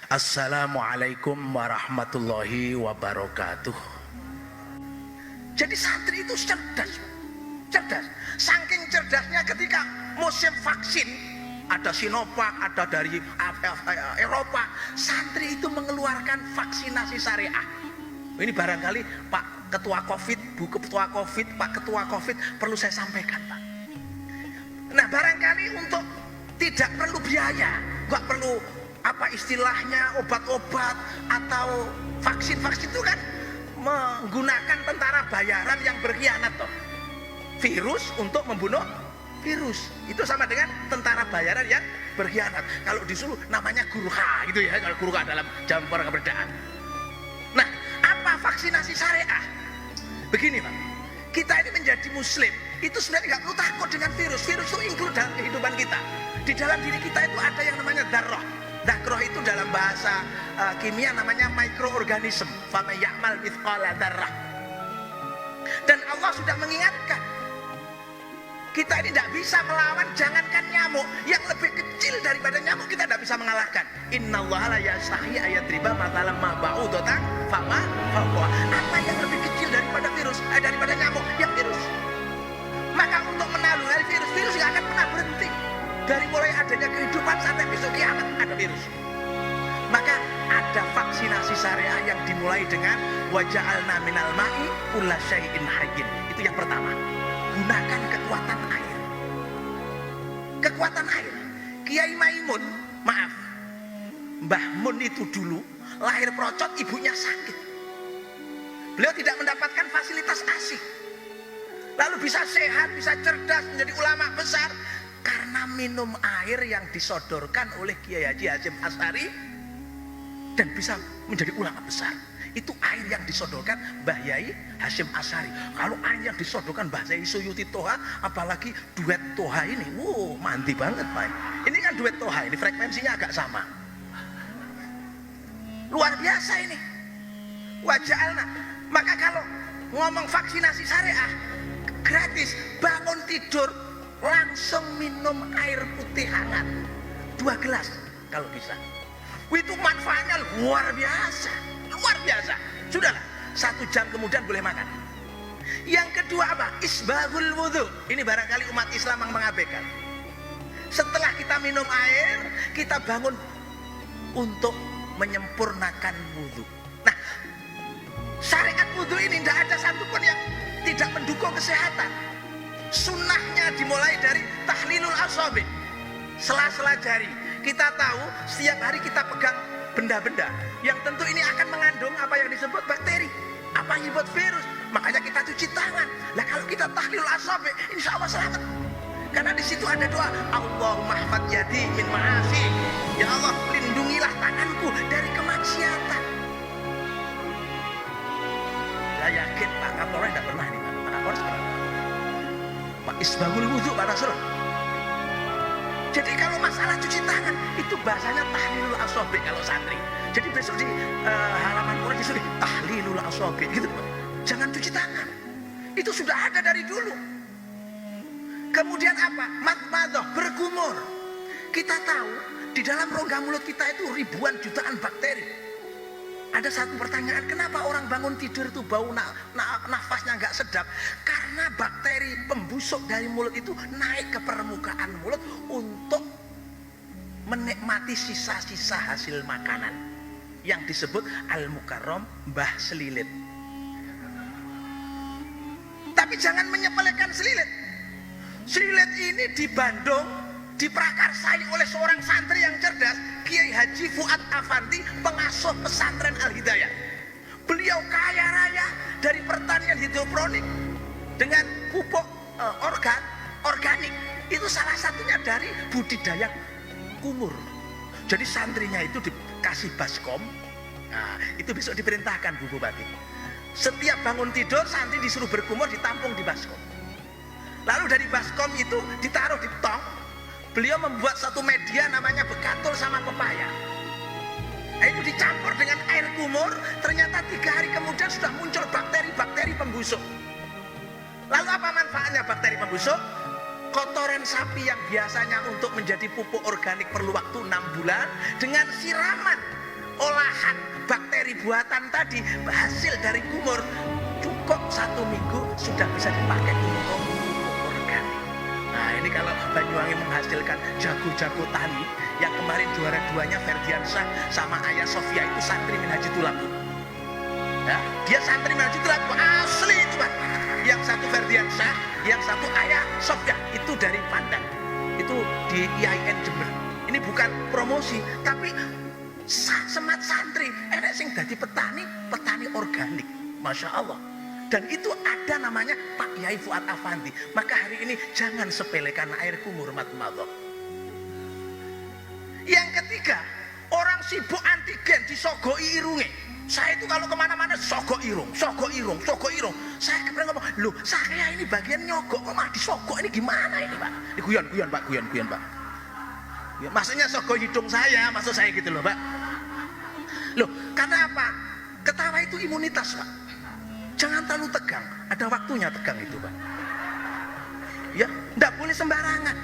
Assalamualaikum warahmatullahi wabarakatuh. Jadi santri itu cerdas. Saking cerdasnya ketika musim vaksin, ada Sinovac, ada dari Eropa, santri itu mengeluarkan vaksinasi syariah. Ini barangkali Pak Ketua Covid, Bu Ketua Covid, Pak Ketua Covid perlu saya sampaikan, Pak. Nah, barangkali untuk tidak perlu biaya, nggak perlu apa istilahnya obat-obat atau vaksin itu kan menggunakan tentara bayaran yang berkhianat toh. Virus untuk membunuh virus itu sama dengan tentara bayaran yang berkhianat. Kalau disuruh namanya gurkha gitu ya, kalau gurkha dalam zaman kemerdekaan. Nah, apa vaksinasi syariah? Begini Pak, kita ini menjadi muslim itu sebenarnya nggak perlu takut dengan virus. Virus itu include dalam kehidupan kita. Di dalam diri kita itu ada yang namanya darroh. Darroh itu dalam bahasa kimia namanya mikroorganisme. Faman ya'mal mithqala darrah. Dan Allah sudah mengingatkan kita ini tidak bisa melawan, jangankan nyamuk yang lebih kecil daripada nyamuk kita tidak bisa mengalahkan. Innallaha la yastahi ayadriba mathalan ma ba'udatan fama fawqa. Apa yang lebih kecil daripada virus, daripada nyamuk? Yang virus. Maka untuk menaklukkan virus nggak akan pernah berhenti. Dari mulai adanya kehidupan sampai besok kiamat ada virus. Maka ada vaksinasi syariah yang dimulai dengan waja'alna minal ma'i kulla syai'in hayyin. Itu yang pertama. Gunakan kekuatan air. Kekuatan air. Kiai Maimun, maaf, Mbah Mun itu dulu lahir procot, ibunya sakit. Beliau tidak mendapatkan fasilitas ASI. Lalu bisa sehat, bisa cerdas, menjadi ulama besar karena minum air yang disodorkan oleh Kiai Haji Hasyim Asy'ari dan bisa menjadi ulama besar. Itu air yang disodorkan Mbah Yai Hasyim Asy'ari. Kalau air yang disodorkan Mbah Yai Suyuti Toha, apalagi duet Toha ini, mandi banget Pak. Ini kan duet Toha, ini frekuensinya agak sama. Luar biasa ini. Waja'alna. Maka kalau ngomong vaksinasi syariah, gratis, bangun tidur langsung minum air putih hangat 2 gelas kalau bisa. Itu manfaatnya luar biasa. Sudahlah, 1 jam kemudian boleh makan. Yang kedua apa? Isbahul wudhu. Ini barangkali umat Islam yang mengabaikan. Setelah kita minum air, kita bangun untuk menyempurnakan wudhu. Nah, syariat wudhu ini tidak ada satupun yang tidak mendukung kesehatan. Sunnahnya dimulai dari tahlilul asabi, sela-sela jari. Kita tahu setiap hari kita pegang benda-benda yang tentu ini akan mengandung apa yang disebut bakteri, apa yang disebut virus. Makanya kita cuci tangan. Lah kalau kita tahlilul asabi, insya Allah selamat. Karena di situ ada doa, Allahumma hfad yadi min ma'asi. Ya Allah, lindungilah tanganku dari kemaksiatan. Saya yakin Pak Kapolres tidak pernah ini, Pak Kapolres pernah. Pak Isbahul wudhu Pak Nasrul. Jadi kalau masalah cuci tangan itu bahasanya tahlilul asabi kalau santri. Jadi besok di halaman Quran disuruh tahlilul asabi gitu. Jangan cuci tangan. Itu sudah ada dari dulu. Kemudian apa? Madmadah, berkumur. Kita tahu di dalam rongga mulut kita itu ribuan jutaan bakteri. Ada satu pertanyaan, kenapa orang bangun tidur itu bau nafasnya nggak sedap? Karena bakteri pembusuk dari mulut itu naik ke permukaan mulut untuk menikmati sisa-sisa hasil makanan yang disebut al-mukarram, mbah selilit. Tapi jangan menyepelekan selilit. Selilit ini di Bandung diprakarsai oleh seorang santri yang cerdas, Kiai Haji Fuad Afanti, pengasuh pesantren Al-Hidayah. Beliau kaya raya dari pertanian hidroponik dengan pupuk organik. Itu salah satunya dari budidaya kumur. Jadi santrinya itu dikasih baskom. Nah, itu besok diperintahkan Bu Bupati. Setiap bangun tidur santri disuruh berkumur, ditampung di baskom. Lalu dari baskom itu ditaruh di tong. Beliau membuat satu media namanya bekatul sama pepaya. Nah, itu dicampur dengan air kumur. Ternyata 3 hari kemudian sudah muncul bakteri-bakteri pembusuk. Lalu apa manfaatnya bakteri pembusuk? Kotoran sapi yang biasanya untuk menjadi pupuk organik perlu waktu 6 bulan, dengan siraman olahan bakteri buatan tadi, hasil dari kumur, cukup 1 minggu sudah bisa dipakai untuk organik. Nah ini kalau Banyuwangi menghasilkan jago-jago tani, yang kemarin juara 2-nya Ferdiansyah sama Ayah Sofia itu santri Minhaji Tulaku. Ya, dia santri Minhaji Tulaku asli itu Pak. Yang satu Ferdiansyah, yang satu Ayah Sofia itu dari Padang. Itu di IAIN Jember. Ini bukan promosi, tapi semat santri, enek sing dadi petani organik, masya Allah. Dan itu ada namanya Pak Yai Fuad Afandi. Maka hari ini jangan sepelekan air kumur matmadhah. Yang ketiga, orang sibuk antigen disogoi irunge. Saya itu kalau kemana-mana sogok irung. Saya kemudian ngomong, loh saya ini bagian nyogok kok malah disogok, ini gimana ini Pak? Ini guyon Pak. Ya, maksudnya sogok hidung saya, maksud saya gitu loh Pak. Loh, karena apa? Ketawa itu imunitas Pak. Jangan terlalu tegang, ada waktunya tegang itu Pak. Ya, enggak boleh sembarangan.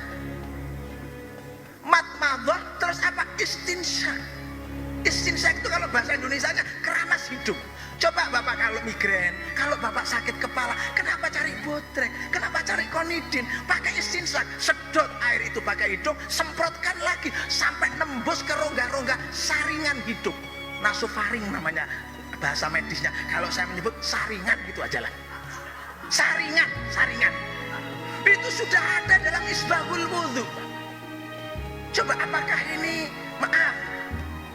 Matmadhah terus apa? Istinsyak. Istinsyak itu kalau bahasa Indonesianya keramas hidung. Coba Bapak kalau migrain, kalau Bapak sakit kepala, kenapa cari botrek? Kenapa cari konidin? Pakai istinsyak, sedot air itu pakai hidung, semprotkan lagi sampai nembus ke rongga-rongga saringan hidung. Nasofaring namanya bahasa medisnya. Kalau saya menyebut saringan gitu aja lah. Saringan. Itu sudah ada dalam Isbahul Wudhu. Coba apakah ini, maaf,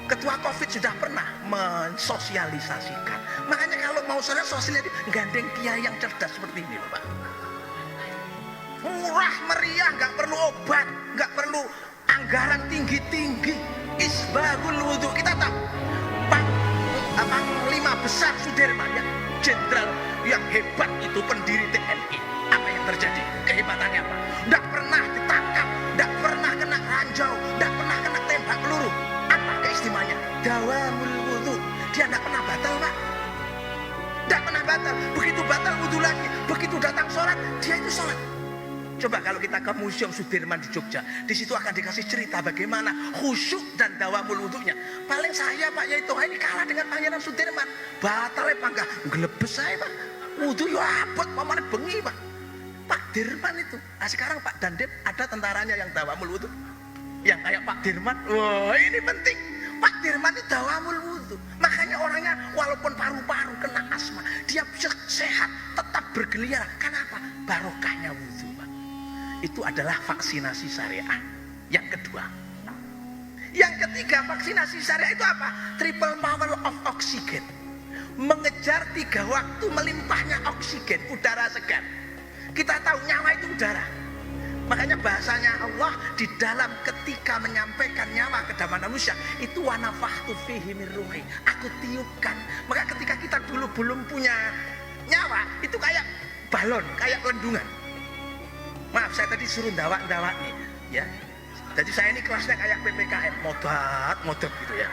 Ketua Covid sudah pernah mensosialisasikan. Makanya kalau mau sosialisasi, gandeng kiai yang cerdas seperti ini loh Pak. Murah meriah, nggak perlu obat, nggak perlu anggaran tinggi-tinggi. Isbahul Wudhu, kita tahu Panglima Besar Sudirman ya, jenderal yang hebat itu, pendiri TNI. Apa yang terjadi? Kehebatannya apa? Nggak pernah ditangkap, nggak pernah kena ranjau, nggak pernah kena tembak peluru. Apa keistimewaannya? Dawamul wudhu. Dia nggak pernah batal Pak. Nggak pernah batal. Begitu batal wudhu lagi, begitu datang sholat, dia itu sholat. Coba kalau kita ke Museum Sudirman di Jogja, di situ akan dikasih cerita bagaimana khusyuk dan dawamul wudhunya. Paling saya Pak Yai Toha ini kalah dengan Pangeran Sudirman. Batal Pak, enggak gelebes saya Pak. Wudhu ya abot, pamane bengi Pak. Pak Dirman itu. Nah sekarang Pak Dandim ada tentaranya yang dawamul wudhu. Yang kayak Pak Dirman, wah ini penting. Pak Dirman itu dawamul wudhu. Makanya orangnya walaupun paru-paru kena asma, dia bisa sehat, tetap bergeliat. Kenapa? Barokahnya wudhu Pak. Itu adalah vaksinasi syariah. Yang kedua. Yang ketiga, vaksinasi syariah itu apa? Triple power of oxygen. Mengejar 3 waktu melimpahnya oksigen, udara segar. Kita tahu nyawa itu udara. Makanya bahasanya Allah di dalam ketika menyampaikan nyawa ke dalam manusia itu wa nafakhtu fihi min ruhi. Aku tiupkan. Maka ketika kita dulu belum punya nyawa, itu kayak balon, kayak lendungan. Maaf, saya tadi suruh ndawak nih, ya. Jadi saya ini kelasnya kayak PPKM, modot gitu ya.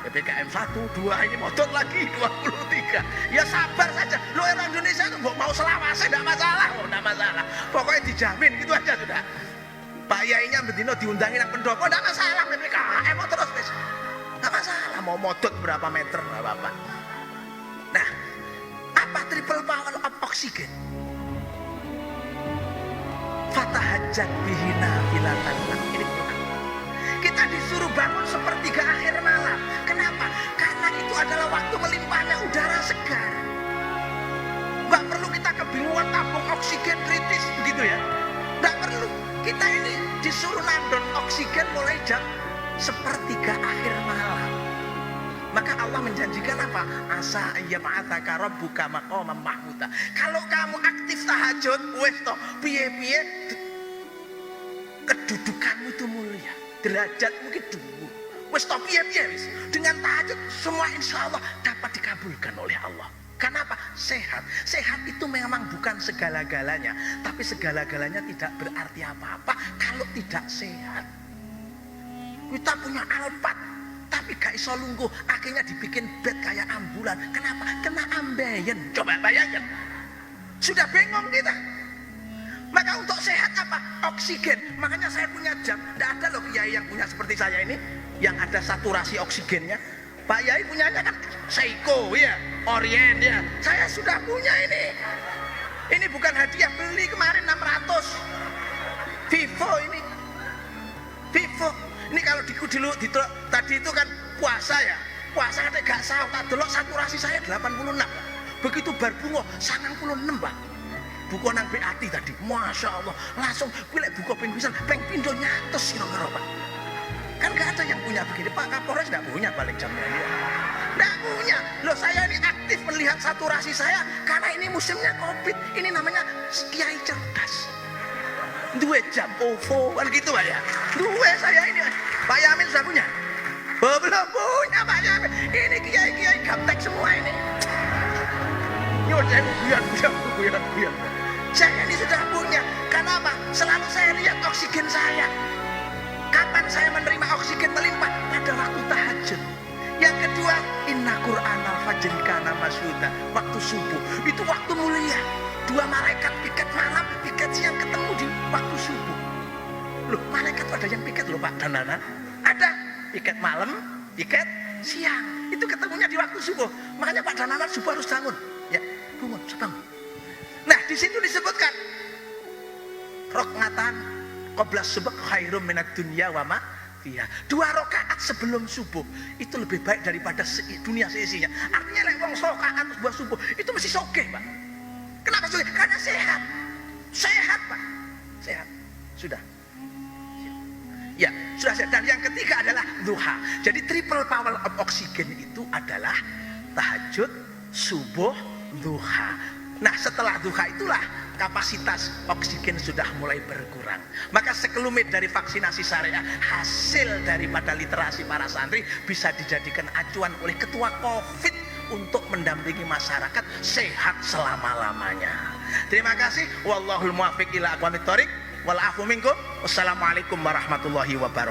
PPKM 1, 2, ini modot lagi 23. Ya sabar saja. Lo orang Indonesia itu mau selawase enggak masalah, enggak masalah. Pokoknya dijamin gitu aja sudah. Pak Yainya bendino diundangi nang pendopo enggak masalah, PPKM mau terus wis. Enggak masalah mau modot berapa meter enggak apa-apa. Nah, apa triple power of oxygen? Fatahajjat bihina filatan. Ini Quran. Kita disuruh bangun sepertiga akhir malam. Kenapa? Karena itu adalah waktu melimpahnya udara segar. Gak perlu kita kebingungan tabung oksigen kritis begitu ya. Gak perlu. Kita ini disuruh nandon oksigen mulai jam sepertiga akhir malam. Maka Allah menjanjikan apa? Asa ayyama'ataka rabbuka maqaman mahmuda. Kalau kamu aktif tahajud, wes toh piye-piye kedudukanmu itu mulia, derajatmu itu dhuwur. Wes toh piye-piye wis. Dengan tahajud semua insya Allah dapat dikabulkan oleh Allah. Kenapa? Sehat. Sehat itu memang bukan segala-galanya, tapi segala-galanya tidak berarti apa-apa kalau tidak sehat. Kita punya Alphard, tapi gak iso lungguh, akhirnya dibikin bed kayak ambulan. Kenapa? Kena ambeien. Coba bayangkan. Sudah bingung kita. Maka untuk sehat apa? Oksigen. Makanya saya punya jam. Tidak ada loh kiai yang punya seperti saya ini, yang ada saturasi oksigennya. Pak Yai punyanya kan Seiko ya, Orient ya. Saya sudah punya ini. Ini bukan hadiah, beli kemarin 600. Vivo ini. Vivo. Ini kalau tadi itu kan puasa ya. Puasa kan gak sah, tak delok saturasi saya 86. Begitu bar bunga 96, Pak. Buku nang BAT tadi, Masya Allah, langsung pilih buku ping pisan, ping pindho nyatus kira-kira, Pak. Kan gak ada yang punya begini, Pak Kapolres gak punya balik jamnya dia. Gak punya. Loh, saya ini aktif melihat saturasi saya karena ini musimnya Covid. Ini namanya Kiai cerdas. Dua jam OVO kan gitu, Pak ya. Dua saya ini. Pak Yamin sudah punya? Oh, belum punya, Pak Yamin. Ini kiai-kiai gaptek semua ini. Nyuwun saya guyon. Saya ini sudah punya. Karena apa? Selalu saya lihat oksigen saya. Kapan saya menerima oksigen melimpah? Pada waktu tahajud. Yang kedua, inna Qur'anal fajri kana masyhuda. Waktu subuh. Itu waktu mulia. Dua malaikat piket malam, piket siang ketemu di waktu subuh. Loh, malaikat ada yang piket loh, Pak Danana. Ada piket malam, piket siang. Itu ketemunya di waktu subuh. Makanya Pak Danana subuh harus bangun. Ya, bangun, bangun. Nah, di situ disebutkan rokngatan qabla subuh khairum minad dunya wa ma fiha. 2 rakaat sebelum subuh itu lebih baik daripada dunia seisinya. Artinya lek wong rakaat buat subuh itu mesti sogeh, Pak. Kenapa sogeh? Karena sehat. Sehat, Pak. Sehat. Sudah. Ya, sudah sehat. Dan yang ketiga adalah duha. Jadi triple power of oksigen itu adalah tahajud, subuh, duha. Nah, setelah duha itulah kapasitas oksigen sudah mulai berkurang. Maka sekelumit dari vaksinasi syariah, hasil daripada literasi para santri bisa dijadikan acuan oleh ketua Covid untuk mendampingi masyarakat sehat selama-lamanya. Terima kasih. Wallahul muwaffiq ila aqwamit thoriq wal afu minkum. Wassalamualaikum warahmatullahi wabarakatuh.